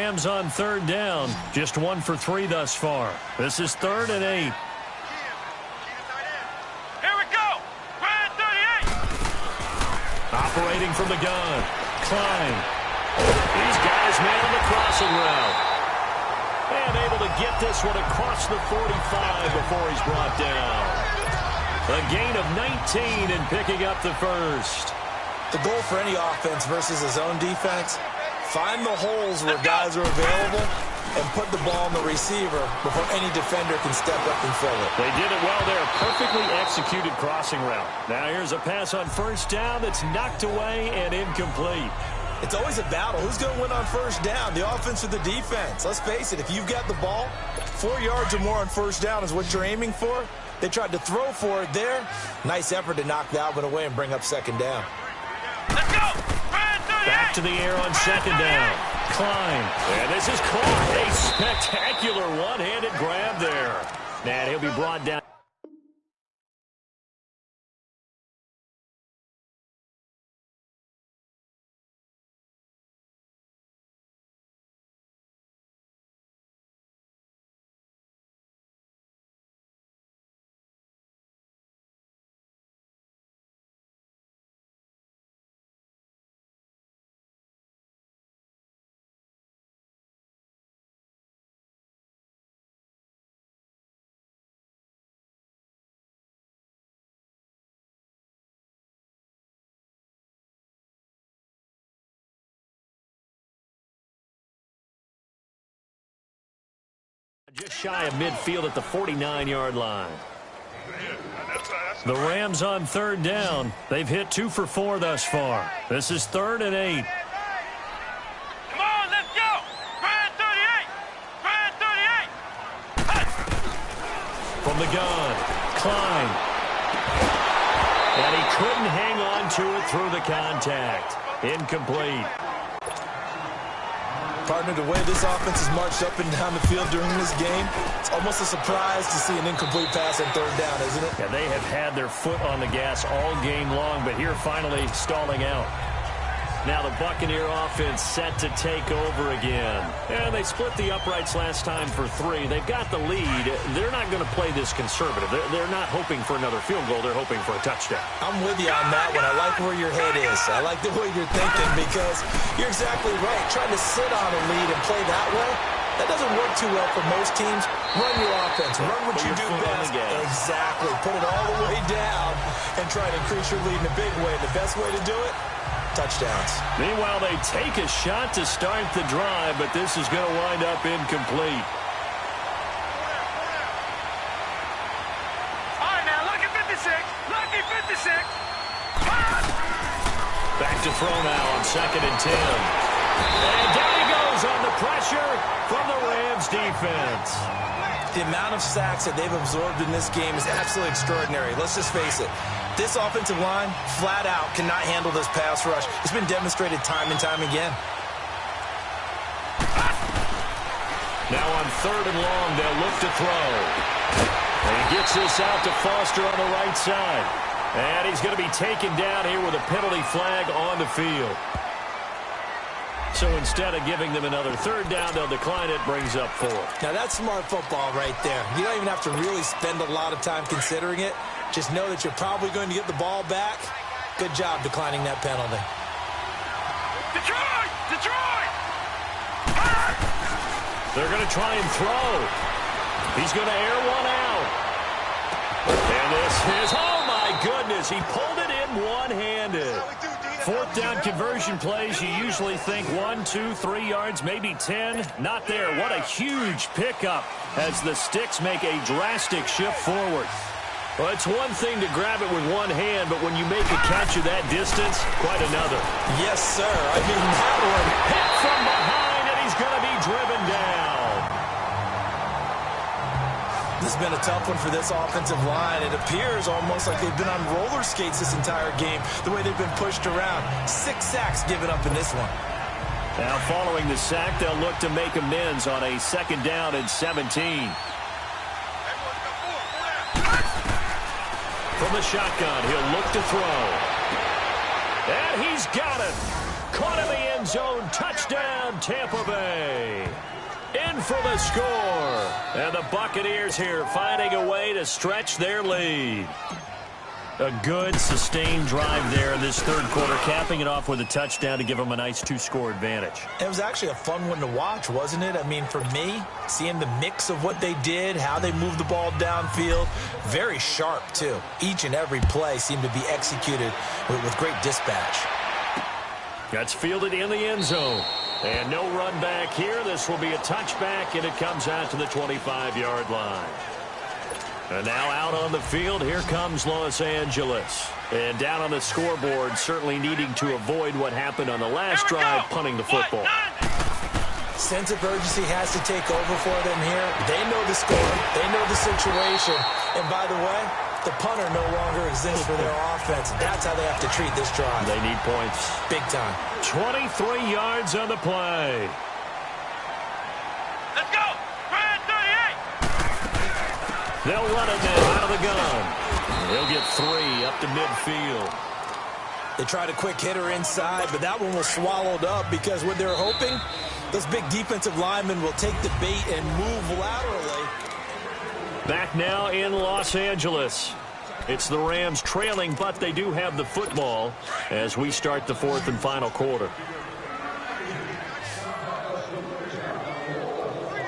Rams on third down. Just 1 for 3 thus far. This is 3rd and 8. Here we go. Red 38. Operating from the gun. Klein. These guys nailed the crossing route. And able to get this one across the 45 before he's brought down. A gain of 19 and picking up the first. The goal for any offense versus a zone defense, find the holes where guys are available and put the ball on the receiver before any defender can step up and fill it. They did it well there. Perfectly executed crossing route. Now here's a pass on first down that's knocked away and incomplete. It's always a battle. Who's going to win on first down, the offense or the defense? Let's face it, if you've got the ball, 4 yards or more on first down is what you're aiming for. They tried to throw for it there. Nice effort to knock that one away and bring up second down. Let's go. Back to the air on second down. Klein. And this is caught. A spectacular one-handed grab there. And he'll be brought down. Just shy of midfield at the 49-yard line. The Rams on third down. They've hit 2 for 4 thus far. This is 3rd and 8. Come on, let's go. Red 38. Red 38. From the gun, Klein. And he couldn't hang on to it through the contact. Incomplete. Partner, the way this offense has marched up and down the field during this game, it's almost a surprise to see an incomplete pass on third down, isn't it? Yeah, they have had their foot on the gas all game long, but here finally stalling out. Now the Buccaneer offense set to take over again. And they split the uprights last time for 3. They've got the lead. They're not going to play this conservative. They're not hoping for another field goal. They're hoping for a touchdown. I'm with you on that one. I like where your head is. I like the way you're thinking because you're exactly right. Trying to sit on a lead and play that way, that doesn't work too well for most teams. Run your offense. Run what you do best. Exactly. Put it all the way down and try to increase your lead in a big way. The best way to do it, touchdowns. Meanwhile, they take a shot to start the drive, but this is going to wind up incomplete. All right, now, lucky 56. Lucky 56. Back to throw now on 2nd and 10. And down he goes on the pressure from the Rams defense. The amount of sacks that they've absorbed in this game is absolutely extraordinary. Let's just face it. This offensive line, flat out, cannot handle this pass rush. It's been demonstrated time and time again. Now on 3rd and long, they'll look to throw. And he gets this out to Foster on the right side. And he's going to be taken down here with a penalty flag on the field. So instead of giving them another 3rd down, they'll decline it, brings up 4. Now that's smart football right there. You don't even have to really spend a lot of time considering it. Just know that you're probably going to get the ball back. Good job declining that penalty. Detroit! Detroit! They're going to try and throw. He's going to air one out. And this is, oh my goodness, he pulled it in one-handed. 4th down conversion plays, you usually think 1, 2, 3 yards, maybe 10. Not there. What a huge pickup as the Sticks make a drastic shift forward. Well, it's one thing to grab it with one hand, but when you make a catch of that distance, quite another. Yes, sir. I mean, that one hit from behind, and he's going to be driven down. This has been a tough one for this offensive line. It appears almost like they've been on roller skates this entire game, the way they've been pushed around. 6 sacks given up in this one. Now, following the sack, they'll look to make amends on a 2nd down and 17. From the shotgun, he'll look to throw. And he's got it. Caught in the end zone. Touchdown, Tampa Bay. in for the score. And the Buccaneers here finding a way to stretch their lead. A good, sustained drive there in this third quarter, capping it off with a touchdown to give them a nice 2-score advantage. It was actually a fun one to watch, wasn't it? I mean, for me, seeing the mix of what they did, how they moved the ball downfield, very sharp, too. Each and every play seemed to be executed with great dispatch. That's fielded in the end zone. And no run back here. This will be a touchback, and it comes out to the 25-yard line. And now out on the field, here comes Los Angeles. And down on the scoreboard, certainly needing to avoid what happened on the last drive, punting the football. Sense of urgency has to take over for them here. They know the score. They know the situation. And by the way, the punter no longer exists for their offense. That's how they have to treat this drive. They need points. Big time. 23 yards on the play. Let's go! Grand 38! They'll run it now out of the gun. They'll get 3 up to midfield. They tried a quick hitter inside, but that one was swallowed up because what they're hoping, those big defensive linemen will take the bait and move laterally. Back now in Los Angeles. It's the Rams trailing, but they do have the football as we start the fourth and final quarter.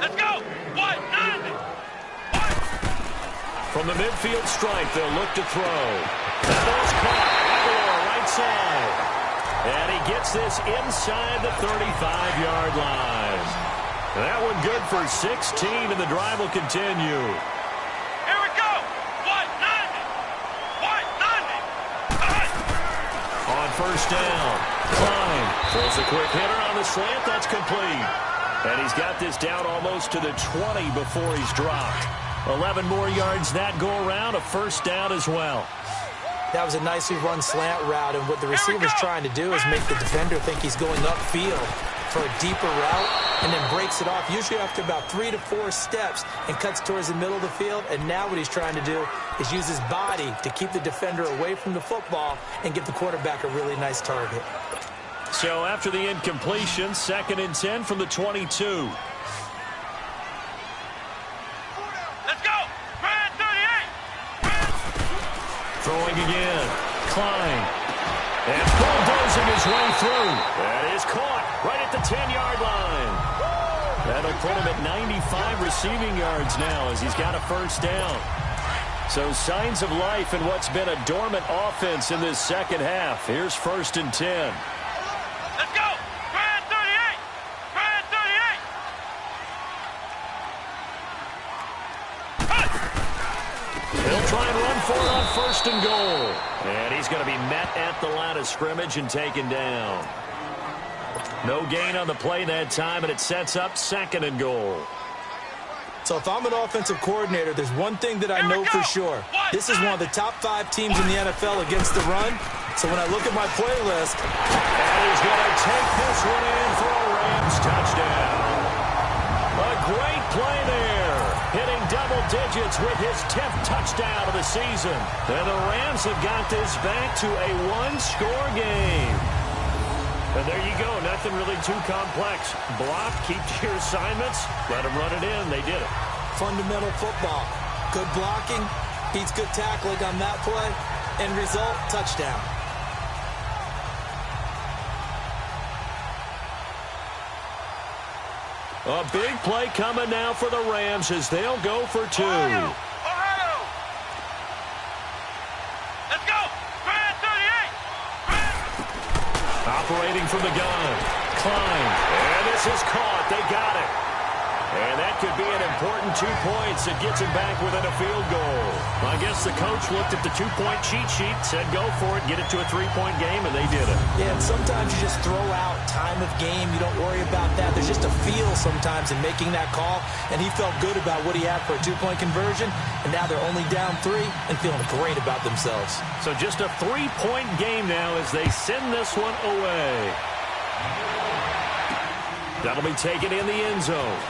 Let's go! 190! From the midfield stripe, they'll look to throw. That ball's caught. Aguilar, right side. And he gets this inside the 35-yard line. That one good for 16, and the drive will continue. Here we go! 190! 190! On first down, Klein throws a quick hitter on the slant. That's complete. And he's got this down almost to the 20 before he's dropped. 11 more yards that go around, a first down as well. That was a nicely run slant route, and what the receiver's trying to do is make the defender think he's going upfield for a deeper route, and then breaks it off, usually after about 3 to 4 steps, and cuts towards the middle of the field. And now what he's trying to do is use his body to keep the defender away from the football and give the quarterback a really nice target. So after the incompletion, 2nd and 10 from the 22. Let's go! Grand 38! Throwing again. Klein. And bulldozing his way through. That is caught right at the 10-yard line. That'll put him at 95 receiving yards now as he's got a first down. So signs of life in what's been a dormant offense in this second half. Here's 1st and 10. Let's go! Grand 38! Grand 38! He'll try and run for it on 1st and goal. And he's going to be met at the line of scrimmage and taken down. No gain on the play that time, and it sets up 2nd and goal. So if I'm an offensive coordinator, there's one thing that I know for sure. This is one of the top 5 teams in the NFL against the run. So when I look at my playlist, and he's going to take this one in for a Rams touchdown. A great play there, hitting double digits with his 10th touchdown of the season. And the Rams have got this back to a 1-score game. And there you go, nothing really too complex. Block, keep to your assignments, let them run it in. They did it. Fundamental football. Good blocking, beats good tackling on that play. End result, touchdown. A big play coming now for the Rams as they'll go for 2. Ohio! Ohio! Let's go! Grand 38! Operating from the gun. Klein. And this is caught. They got it. And that could be an important 2 points. It gets him back within a field goal. I guess the coach looked at the 2-point cheat sheet, said go for it, get it to a 3-point game, and they did it. Yeah, and sometimes you just throw out time of game. You don't worry about that. There's just a feel sometimes in making that call, and he felt good about what he had for a 2-point conversion, and now they're only down 3 and feeling great about themselves. So just a 3-point game now as they send this one away. That'll be taken in the end zone.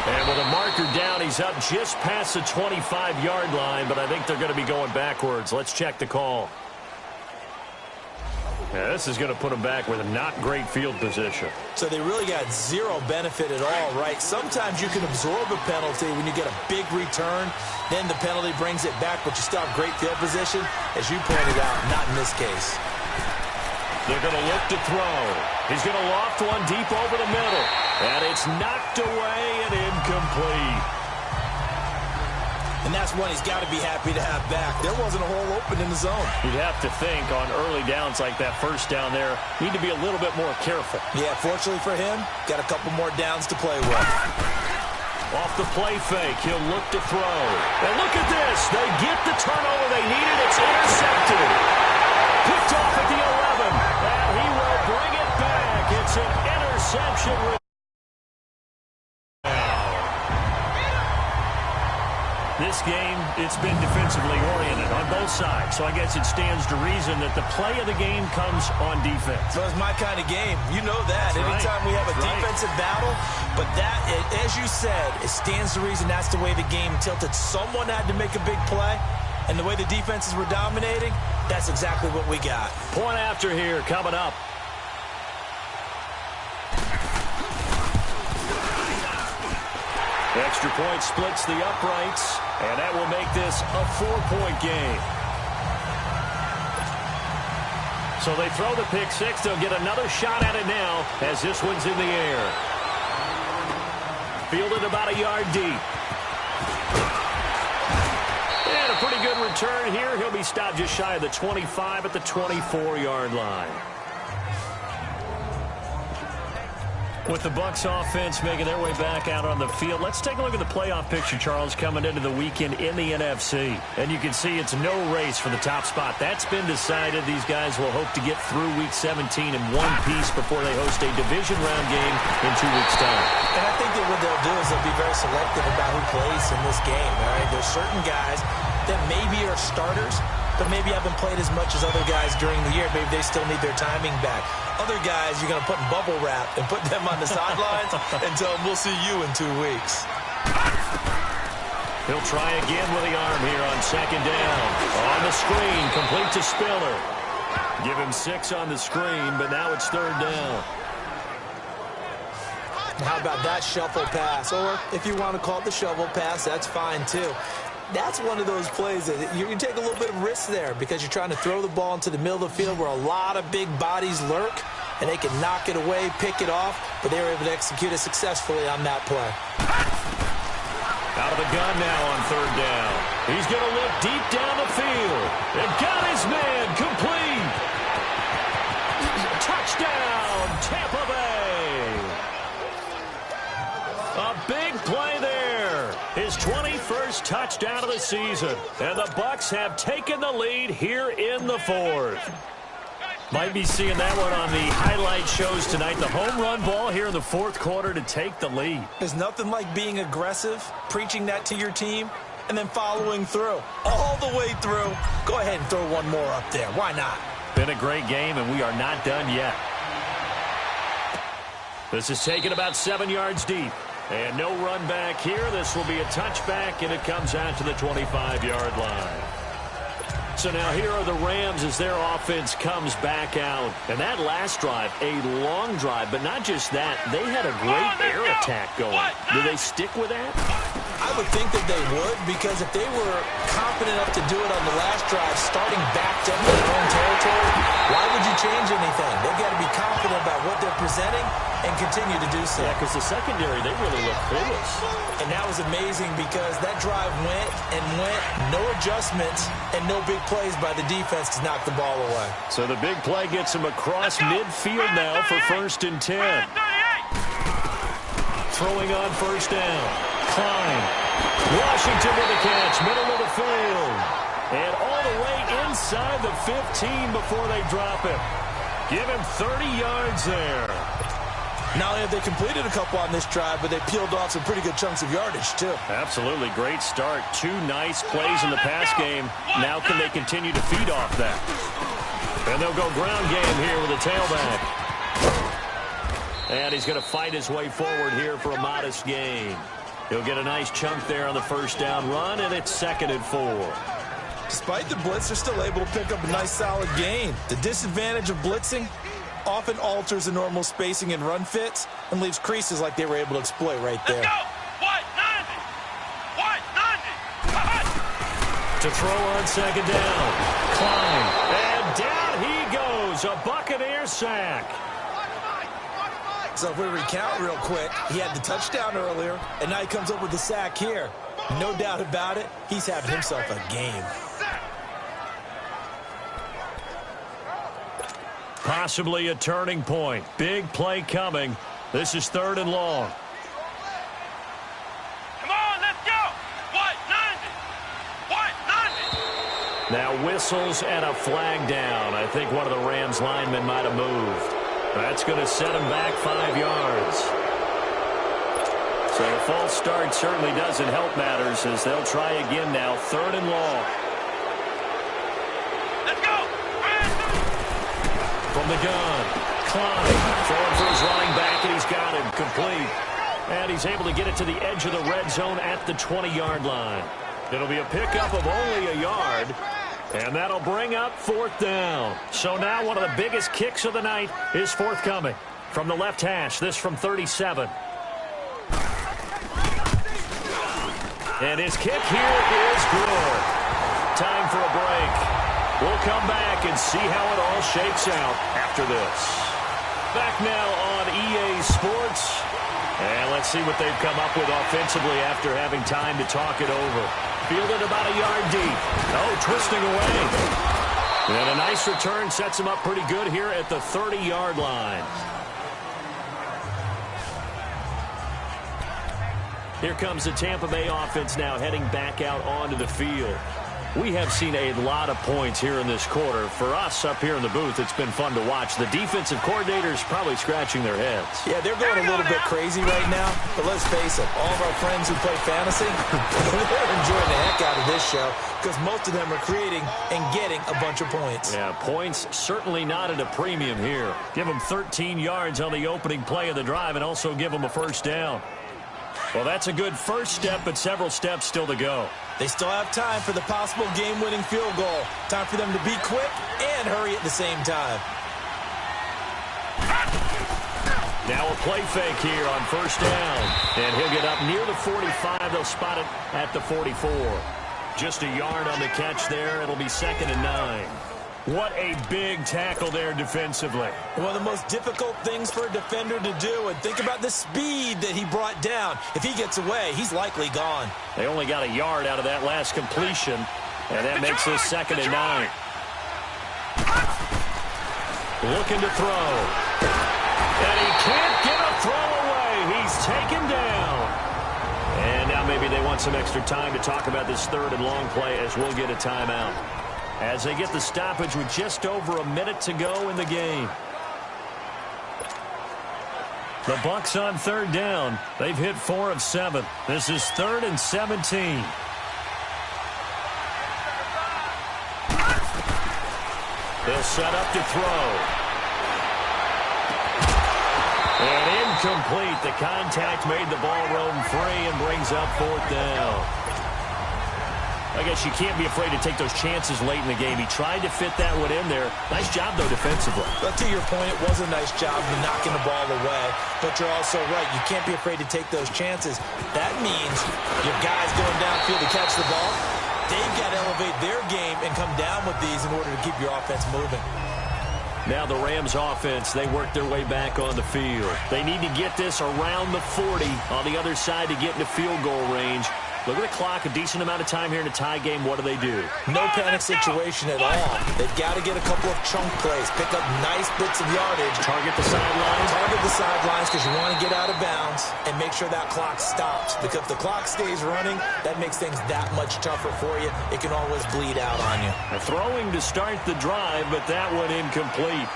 And with a marker down, he's up just past the 25-yard line, but I think they're going to be going backwards. Let's check the call. Yeah, this is going to put them back with a not great field position. So they really got zero benefit at all, right? Sometimes you can absorb a penalty when you get a big return. Then the penalty brings it back, but you still have great field position. As you pointed out, not in this case. They're going to look to throw. He's going to loft one deep over the middle. And it's knocked away and incomplete. And that's one he's got to be happy to have back. There wasn't a hole open in the zone. You'd have to think on early downs like that first down there, need to be a little bit more careful. Yeah, fortunately for him, got a couple more downs to play with. Off the play fake, he'll look to throw. And look at this. They get the turnover they needed. It's intercepted. Picked off at the 11. And he will bring it back. It's an interception. This game, it's been defensively oriented on both sides, so I guess it stands to reason that the play of the game comes on defense. So it's my kind of game. You know that. That's Anytime right. we have a That's defensive battle, but that, as you said, it stands to reason that's the way the game tilted. Someone had to make a big play, and the way the defenses were dominating, that's exactly what we got. Point after here coming up. Extra point splits the uprights, and that will make this a 4-point game. So they throw the pick six. They'll get another shot at it now as this one's in the air. Fielded about a yard deep. And a pretty good return here. He'll be stopped just shy of the 25 at the 24-yard line. With the Bucs offense making their way back out on the field, let's take a look at the playoff picture, Charles, coming into the weekend in the NFC. And you can see it's no race for the top spot. That's been decided. These guys will hope to get through Week 17 in one piece before they host a division round game in 2 weeks' time. And I think that what they'll do is they'll be very selective about who plays in this game. All right, there's certain guys that maybe are starters, but maybe haven't played as much as other guys during the year. Maybe they still need their timing back. Other guys you're going to put in bubble wrap and put them on the sidelines and tell them we'll see you in 2 weeks. He'll try again with the arm here on second down. On the screen, complete to Spiller. Give him 6 on the screen, but now it's third down. How about that shuffle pass? Or if you want to call it the shovel pass, that's fine too. That's one of those plays that you take a little bit of risk there because you're trying to throw the ball into the middle of the field where a lot of big bodies lurk, and they can knock it away, pick it off, but they were able to execute it successfully on that play. Out of the gun now on third down. He's going to look deep down the field. And got his man complete. Touchdown, Tampa Bay. A big play there. His 21st touchdown of the season. And the Bucs have taken the lead here in the fourth. Might be seeing that one on the highlight shows tonight. The home run ball here in the fourth quarter to take the lead. There's nothing like being aggressive, preaching that to your team, and then following through. All the way through. Go ahead and throw one more up there. Why not? Been a great game, and we are not done yet. This is taken about 7 yards deep. And no run back here. This will be a touchback, and it comes out to the 25-yard line. So now here are the Rams as their offense comes back out. And that last drive, a long drive, but not just that. They had a great air attack going. Do they stick with that? I would think that they would, because if they were confident enough to do it on the last drive, starting backed up in their own territory, why would you change anything? They've got to be confident about what they're presenting and continue to do so. Yeah, because the secondary, they really look clueless. And that was amazing because that drive went and went, no adjustments, and no big plays by the defense to knock the ball away. So the big play gets him across midfield now for 1st and 10. Throwing on first down. Klein. Washington with the catch, middle of the field. And all the way inside the 15 before they drop it. Give him 30 yards there. Not only have they completed a couple on this drive, but they peeled off some pretty good chunks of yardage, too. Absolutely. Great start. 2 nice plays in the pass game. Now can they continue to feed off that? And they'll go ground game here with a tailback. And he's going to fight his way forward here for a modest gain. He'll get a nice chunk there on the first down run, and it's 2nd and 4. Despite the blitz, they're still able to pick up a nice, solid gain. The disadvantage of blitzing often alters the normal spacing and run fits and leaves creases like they were able to exploit right there. Let's go! White 90! White 90! To throw on second down. Klein. And down he goes. A Buccaneer sack. So if we recount real quick, he had the touchdown earlier, and now he comes up with the sack here. No doubt about it, he's having himself a game. Possibly a turning point. Big play coming. This is 3rd and long. Come on, let's go! White 90! White 90! Now whistles and a flag down. I think one of the Rams linemen might have moved. That's going to set him back 5 yards. So a false start certainly doesn't help matters as they'll try again now. 3rd and long. Let's go! From the gun, Klein throwing for his running back, and he's got him complete. And he's able to get it to the edge of the red zone at the 20-yard line. It'll be a pickup of only a yard, and that'll bring up 4th down. So now one of the biggest kicks of the night is forthcoming. From the left hash, this from 37. And his kick here is good. Time for a break. We'll come back and see how it all shakes out after this. Back now on EA Sports. And let's see what they've come up with offensively after having time to talk it over. Fielded about a yard deep. Oh, twisting away. And a nice return sets him up pretty good here at the 30-yard line. Here comes the Tampa Bay offense now heading back out onto the field. We have seen a lot of points here in this quarter. For us up here in the booth, it's been fun to watch. The defensive coordinators probably scratching their heads. Yeah, they're going a little bit crazy right now. But let's face it, all of our friends who play fantasy, they're enjoying the heck out of this show because most of them are creating and getting a bunch of points. Yeah, points certainly not at a premium here. Give them 13 yards on the opening play of the drive and also give them a first down. Well, that's a good first step, but several steps still to go. They still have time for the possible game-winning field goal. Time for them to be quick and hurry at the same time. Now a play fake here on first down. And he'll get up near the 45. They'll spot it at the 44. Just a yard on the catch there. It'll be 2nd and 9. What a big tackle there defensively. One of the most difficult things for a defender to do, and think about the speed that he brought down. If he gets away, he's likely gone. They only got a yard out of that last completion, and that makes this 2nd and 9. Looking to throw. And he can't get a throw away. He's taken down. And now maybe they want some extra time to talk about this 3rd and long play as we'll get a timeout. As they get the stoppage with just over a minute to go in the game. The Bucs on 3rd down. They've hit 4 of 7. This is 3rd and 17. They'll set up to throw. And incomplete. The contact made the ball roam free and brings up 4th down. I guess you can't be afraid to take those chances late in the game. He tried to fit that one in there. Nice job, though, defensively. But to your point, it was a nice job of knocking the ball away. But you're also right. You can't be afraid to take those chances. That means your guys going downfield to catch the ball, they've got to elevate their game and come down with these in order to keep your offense moving. Now the Rams offense, they work their way back on the field. They need to get this around the 40 on the other side to get into field goal range. Look at the clock, a decent amount of time here in a tie game. What do? No panic situation at all. They've got to get a couple of chunk plays, pick up nice bits of yardage. Target the sidelines. Target the sidelines because you want to get out of bounds and make sure that clock stops. Because if the clock stays running, that makes things that much tougher for you. It can always bleed out on you. Throwing to start the drive, but that one incomplete.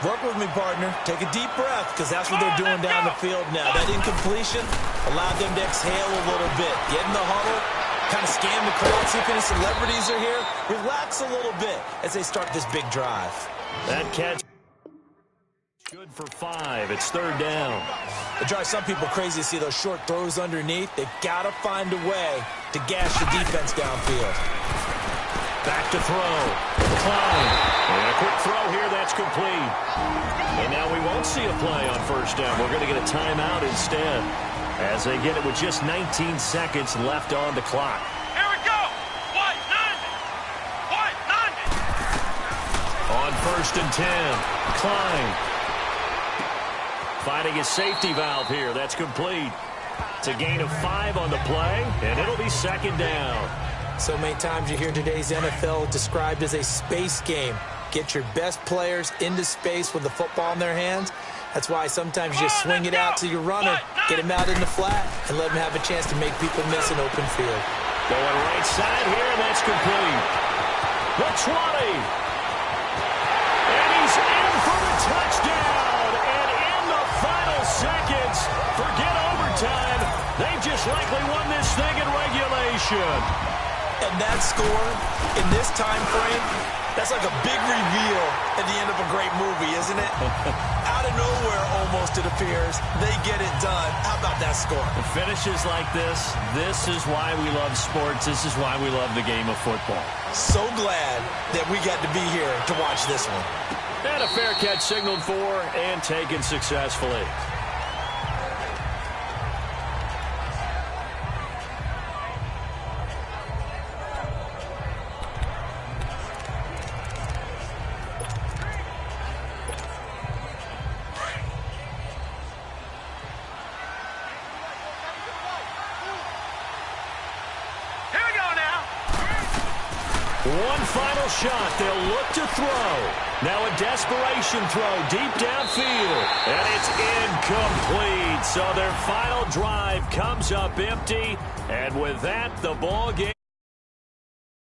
Work with me, partner. Take a deep breath, because that's what they're doing down the field now. That incompletion allowed them to exhale a little bit. Get in the huddle, kind of scan the crowd, see if any celebrities are here. Relax a little bit as they start this big drive. That catch good for 5. It's 3rd down. It drives some people crazy to see those short throws underneath. They've got to find a way to gash the defense downfield. Back to throw. Klein. And a quick throw here. That's complete. And now we won't see a play on first down. We're going to get a timeout instead as they get it with just 19 seconds left on the clock. Here we go. White 90. White 90. On first and 10. Klein. Finding his safety valve here. That's complete. It's a gain of 5 on the play, and it'll be second down. So many times you hear today's NFL described as a space game. Get your best players into space with the football in their hands. That's why sometimes you just swing it out to your runner, get him out in the flat, and let him have a chance to make people miss an open field. Going right side here, and that's complete. The 20. And he's in for the touchdown. And in the final seconds, forget overtime. They've just likely won this thing in regulation. And that score, in this time frame, that's like a big reveal at the end of a great movie, isn't it? Out of nowhere, almost, it appears. They get it done. How about that score? The finishes like this is why we love sports. This is why we love the game of football. So glad that we got to be here to watch this one. And a fair catch signaled for and taken successfully. One final shot. They'll look to throw. Now a desperation throw deep downfield. And it's incomplete. So their final drive comes up empty. And with that, the ball game.